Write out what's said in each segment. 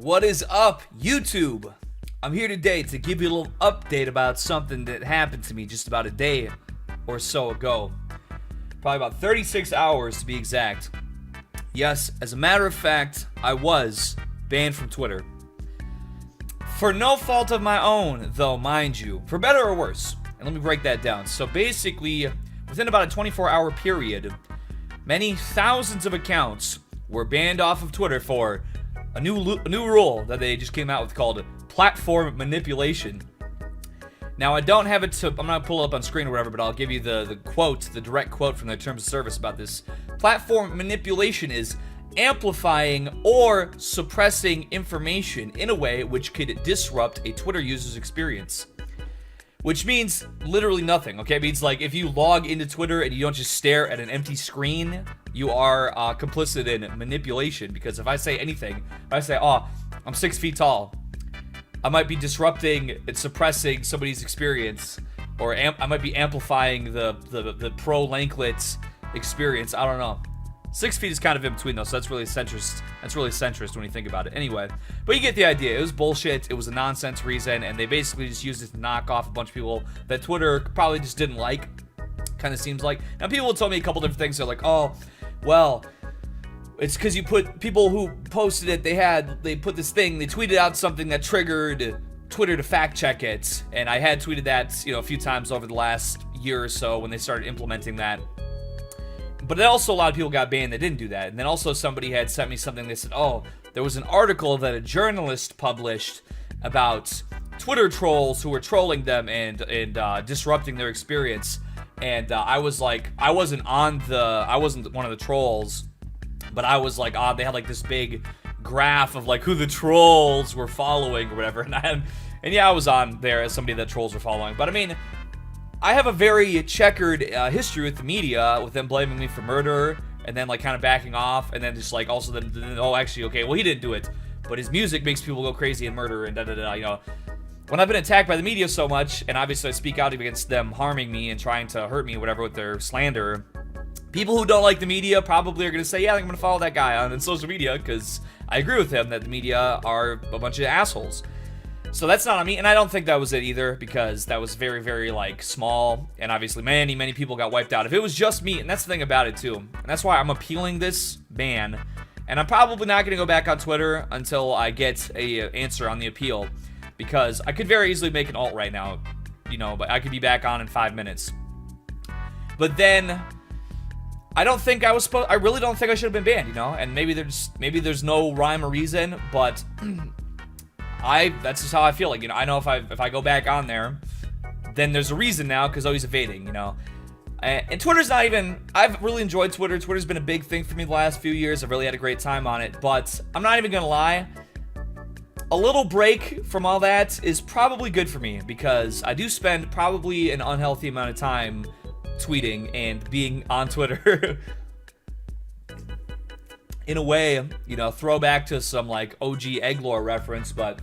What is up, YouTube? I'm here today to give you a little update about something that happened to me just about a day or so ago. Probably about 36 hours to be exact. Yes, as a matter of fact, I was banned from Twitter. For no fault of my own, though, mind you. For better or worse. And let me break that down. So basically, within about a 24-hour period, many thousands of accounts were banned off of Twitter for a new rule that they just came out with called platform manipulation. Now, I don't have it I'm not going to pull it up on screen or whatever, but I'll give you the quote, the direct quote from their terms of service about this. Platform manipulation is amplifying or suppressing information in a way which could disrupt a Twitter user's experience. Which means literally nothing, okay? It means like if you log into Twitter and you don't just stare at an empty screen, you are complicit in manipulation. Because if I say anything, if I say, oh, I'm 6 feet tall, I might be disrupting and suppressing somebody's experience. Or I might be amplifying the pro-Lanklet experience. I don't know. 6 feet is kind of in between though, so that's really centrist. That's really centrist when you think about it. Anyway, but you get the idea. It was bullshit. It was a nonsense reason, and they basically just used it to knock off a bunch of people that Twitter probably just didn't like. Kind of seems like. Now people told me a couple different things. They're like, oh, well, it's because you put people who posted it. They put this thing. They tweeted out something that triggered Twitter to fact check it, and I had tweeted that a few times over the last year or so when they started implementing that. But then also a lot of people got banned that didn't do that. And then also somebody had sent me something. They said, oh, there was an article that a journalist published about Twitter trolls who were trolling them and disrupting their experience. And I was like, I wasn't one of the trolls, but I was like, they had like this big graph of like who the trolls were following or whatever. And yeah, I was on there as somebody that trolls were following. But I mean, I have a very checkered history with the media, with them blaming me for murder, and then like kind of backing off, and then just like also then oh, actually, okay, well, he didn't do it, but his music makes people go crazy and murder and da-da-da, When I've been attacked by the media so much, and obviously I speak out against them harming me and trying to hurt me or whatever with their slander, people who don't like the media probably are going to say, yeah, I'm going to follow that guy on social media, because I agree with him that the media are a bunch of assholes. So that's not on me, and I don't think that was it either, because that was very, very, like, small, and obviously many, many people got wiped out. If it was just me, and that's the thing about it, too, and that's why I'm appealing this ban, and I'm probably not going to go back on Twitter until I get a answer on the appeal, because I could very easily make an alt right now, but I could be back on in 5 minutes. But then, I really don't think I should have been banned, and maybe there's no rhyme or reason, but that's just how I feel. Like, I know if I go back on there, then there's a reason now, because he's evading, And Twitter's not even, I've really enjoyed Twitter. Twitter's been a big thing for me the last few years. I've really had a great time on it, but I'm not even gonna lie. A little break from all that is probably good for me, because I do spend probably an unhealthy amount of time tweeting and being on Twitter. In a way, throwback to some like OG Egglore reference, but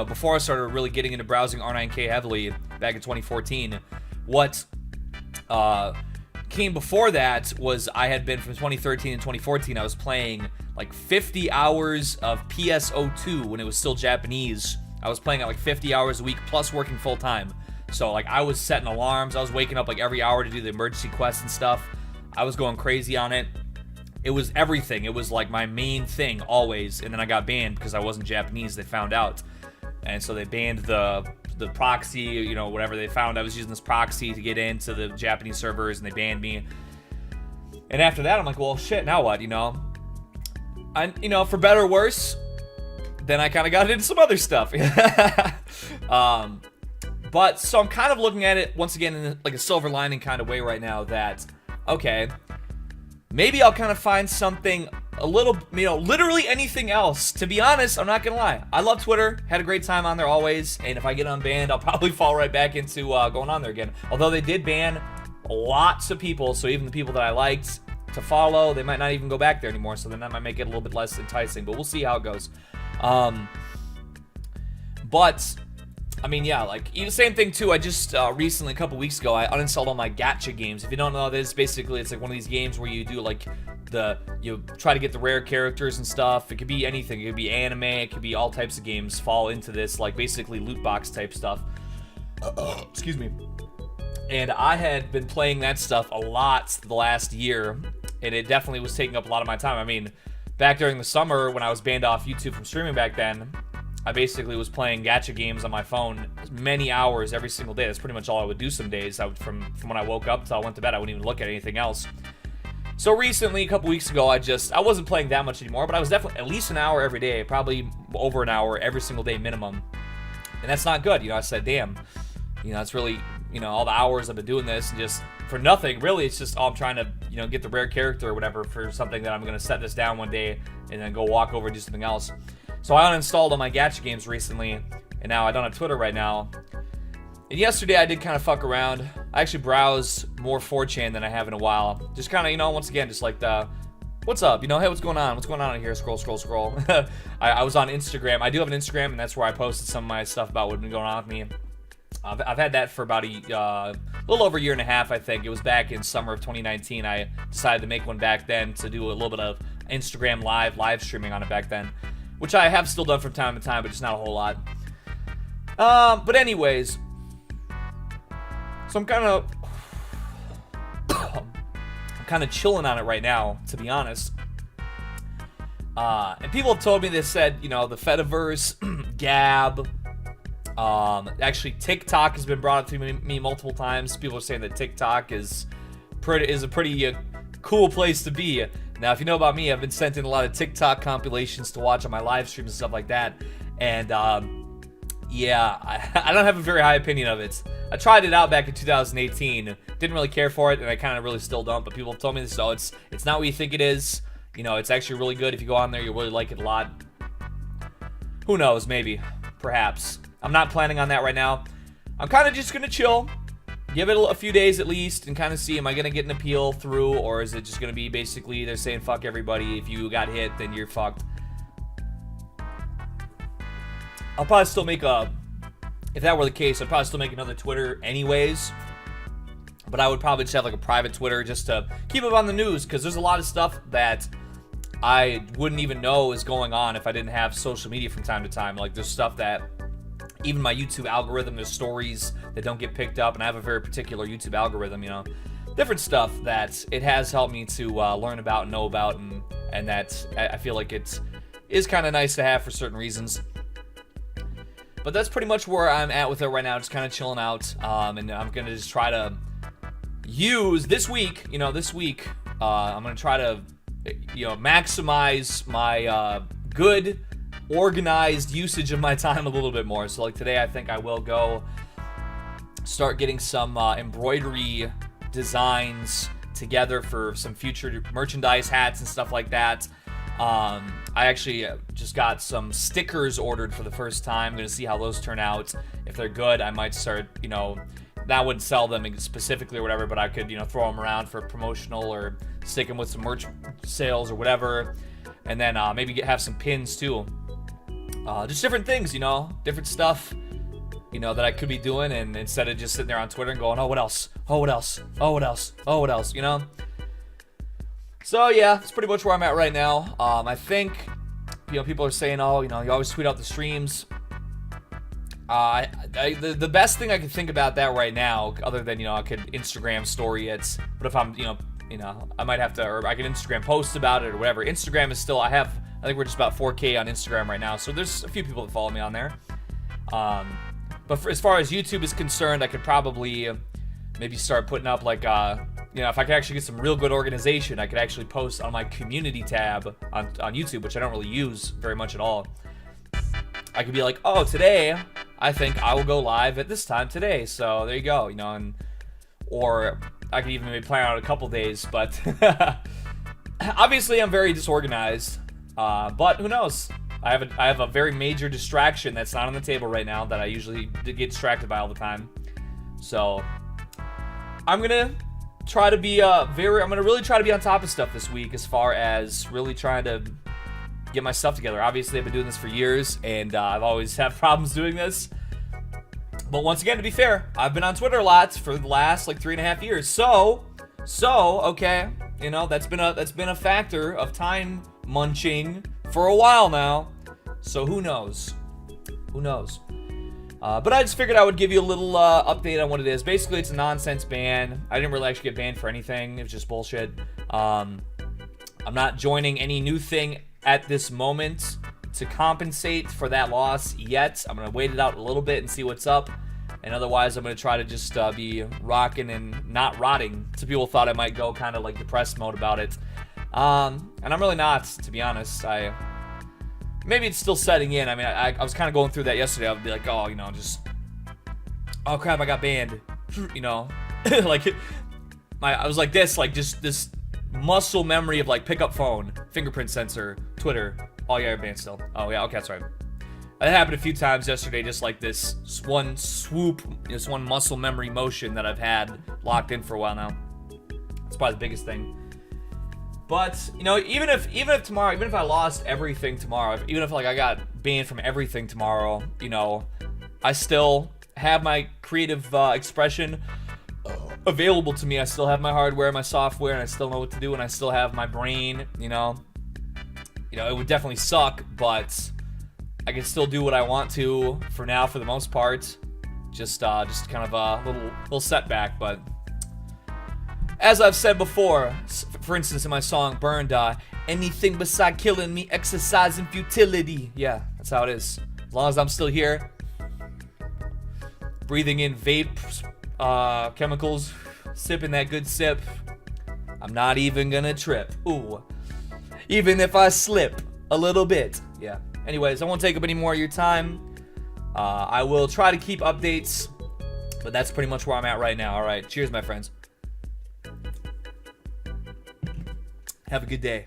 before I started really getting into browsing R9K heavily back in 2014, what came before that was I had been from 2013 and 2014, I was playing like 50 hours of PSO2 when it was still Japanese. I was playing at like 50 hours a week plus working full time. So like I was setting alarms, I was waking up like every hour to do the emergency quests and stuff. I was going crazy on it. It was everything. It was like my main thing always. And then I got banned because I wasn't Japanese. They found out. And so they banned the proxy, whatever. They found I was using this proxy to get into the Japanese servers, and they banned me. And after that, I'm like, well, shit, now what, for better or worse, then I kind of got into some other stuff. But so I'm kind of looking at it once again in like a silver lining kind of way right now that, okay, maybe I'll kind of find something a little, literally anything else. To be honest, I'm not going to lie. I love Twitter. Had a great time on there always. And if I get unbanned, I'll probably fall right back into going on there again. Although they did ban lots of people. So even the people that I liked to follow, they might not even go back there anymore. So then that might make it a little bit less enticing. But we'll see how it goes. But I mean, yeah, like, even same thing too. I just recently, a couple weeks ago, I uninstalled all my gacha games. If you don't know this, basically it's like one of these games where you do like you try to get the rare characters and stuff. It could be anything. It could be anime. It could be all types of games fall into this, like basically loot box type stuff. Excuse me. And I had been playing that stuff a lot the last year, and it definitely was taking up a lot of my time. I mean, back during the summer when I was banned off YouTube from streaming back then, I basically was playing gacha games on my phone many hours every single day. That's pretty much all I would do some days. From when I woke up till I went to bed, I wouldn't even look at anything else. So recently, a couple weeks ago, I wasn't playing that much anymore, but I was definitely at least an hour every day, probably over an hour every single day minimum. And that's not good. You know, I said, damn, you know, it's really, you know, all the hours I've been doing this and just for nothing. Really, it's just, I'm trying to, you know, get the rare character or whatever for something that I'm going to set this down one day and then go walk over and do something else. So I uninstalled all my gacha games recently, and now I don't have Twitter right now. And yesterday I did kind of fuck around. I actually browsed more 4chan than I have in a while. Just kind of, you know, once again, just like what's up? You know, hey, what's going on? What's going on in here? Scroll, scroll, scroll. I was on Instagram. I do have an Instagram, and that's where I posted some of my stuff about what's been going on with me. I've had that for about a little over a year and a half, I think. It was back in summer of 2019. I decided to make one back then to do a little bit of Instagram live streaming on it back then, which I have still done from time to time, but just not a whole lot. But anyways, so I'm kind of chilling on it right now, to be honest. And people have told me, they said, you know, the Fediverse, Gab, actually TikTok has been brought up to me multiple times. People are saying that TikTok is a pretty cool place to be. Now, if you know about me, I've been sent in a lot of TikTok compilations to watch on my live streams and stuff like that. And, yeah, I don't have a very high opinion of it. I tried it out back in 2018. Didn't really care for it, and I kind of really still don't. But people have told me this, it's not what you think it is. You know, it's actually really good. If you go on there, you'll really like it a lot. Who knows? Maybe. Perhaps. I'm not planning on that right now. I'm kind of just going to chill. Give it a few days at least and kind of see, am I going to get an appeal through, or is it just going to be basically they're saying fuck everybody. If you got hit, then you're fucked. I'll probably still make if that were the case, I'd probably still make another Twitter anyways. But I would probably just have like a private Twitter just to keep up on the news, because there's a lot of stuff that I wouldn't even know is going on if I didn't have social media from time to time. Like there's stuff that even my YouTube algorithm, there's stories that don't get picked up, and I have a very particular YouTube algorithm, you know. Different stuff that it has helped me to learn about and know about, and that I feel like it is kind of nice to have for certain reasons. But that's pretty much where I'm at with it right now, just kind of chilling out, and I'm going to just try to use this week, I'm going to try to, maximize my good, organized usage of my time a little bit more. So like today, I think I will go start getting some embroidery designs together for some future merchandise, hats and stuff like that. I actually just got some stickers ordered for the first time. I'm going to see how those turn out. If they're good, I might start, that wouldn't sell them specifically or whatever, but I could, throw them around for promotional or stick them with some merch sales or whatever. And then maybe have some pins too. Just different things, different stuff, that I could be doing. And instead of just sitting there on Twitter and going, oh, what else? Oh, what else? Oh, what else? Oh, what else? So yeah, that's pretty much where I'm at right now. I think, people are saying, oh, you always tweet out the streams. The best thing I can think about that right now, other than, I could Instagram story it, but if I'm, I might have to, or I can Instagram post about it or whatever. Instagram is still, I think we're just about 4K on Instagram right now, so there's a few people that follow me on there. But as far as YouTube is concerned, I could probably maybe start putting up like, if I could actually get some real good organization, I could actually post on my community tab on YouTube, which I don't really use very much at all. I could be like, oh, today, I think I will go live at this time today. So there you go, or I could even maybe plan out a couple days, but obviously I'm very disorganized, but who knows? I have a very major distraction that's not on the table right now that I usually get distracted by all the time. So I'm gonna try to be really try to be on top of stuff this week as far as really trying to get my stuff together. Obviously, I've been doing this for years, and I've always had problems doing this. But once again, to be fair, I've been on Twitter a lot for the last like 3.5 years. So okay, you know, that's been a factor of time munching for a while now. So who knows? Who knows? But I just figured I would give you a little update on what it is. Basically, it's a nonsense ban. I didn't really actually get banned for anything. It was just bullshit. I'm not joining any new thing at this moment to compensate for that loss yet. I'm going to wait it out a little bit and see what's up. And otherwise, I'm going to try to just be rocking and not rotting. Some people thought I might go kind of like depressed mode about it. And I'm really not, to be honest. Maybe it's still setting in. I mean, I was kind of going through that yesterday. I would be like, oh, you know, just, oh crap, I got banned. You know, like I was like this, like just this muscle memory of like pick up phone, fingerprint sensor, Twitter. Oh yeah, you're banned still. Oh yeah, okay, that's right. That happened a few times yesterday, just like this one swoop, this one muscle memory motion that I've had locked in for a while now. That's probably the biggest thing. But, you know, even if tomorrow, even if I lost everything tomorrow, even if like I got banned from everything tomorrow, you know, I still have my creative expression available to me. I still have my hardware, my software, and I still know what to do, and I still have my brain, you know. You know, it would definitely suck, but I can still do what I want to for now, for the most part. Just kind of a little setback, but as I've said before, for instance, in my song Burned, anything beside killing me, exercise and futility. Yeah, that's how it is. As long as I'm still here, breathing in vape chemicals, sipping that good sip, I'm not even gonna trip. Ooh, even if I slip a little bit. Yeah. Anyways, I won't take up any more of your time. I will try to keep updates, but that's pretty much where I'm at right now. All right, cheers, my friends. Have a good day.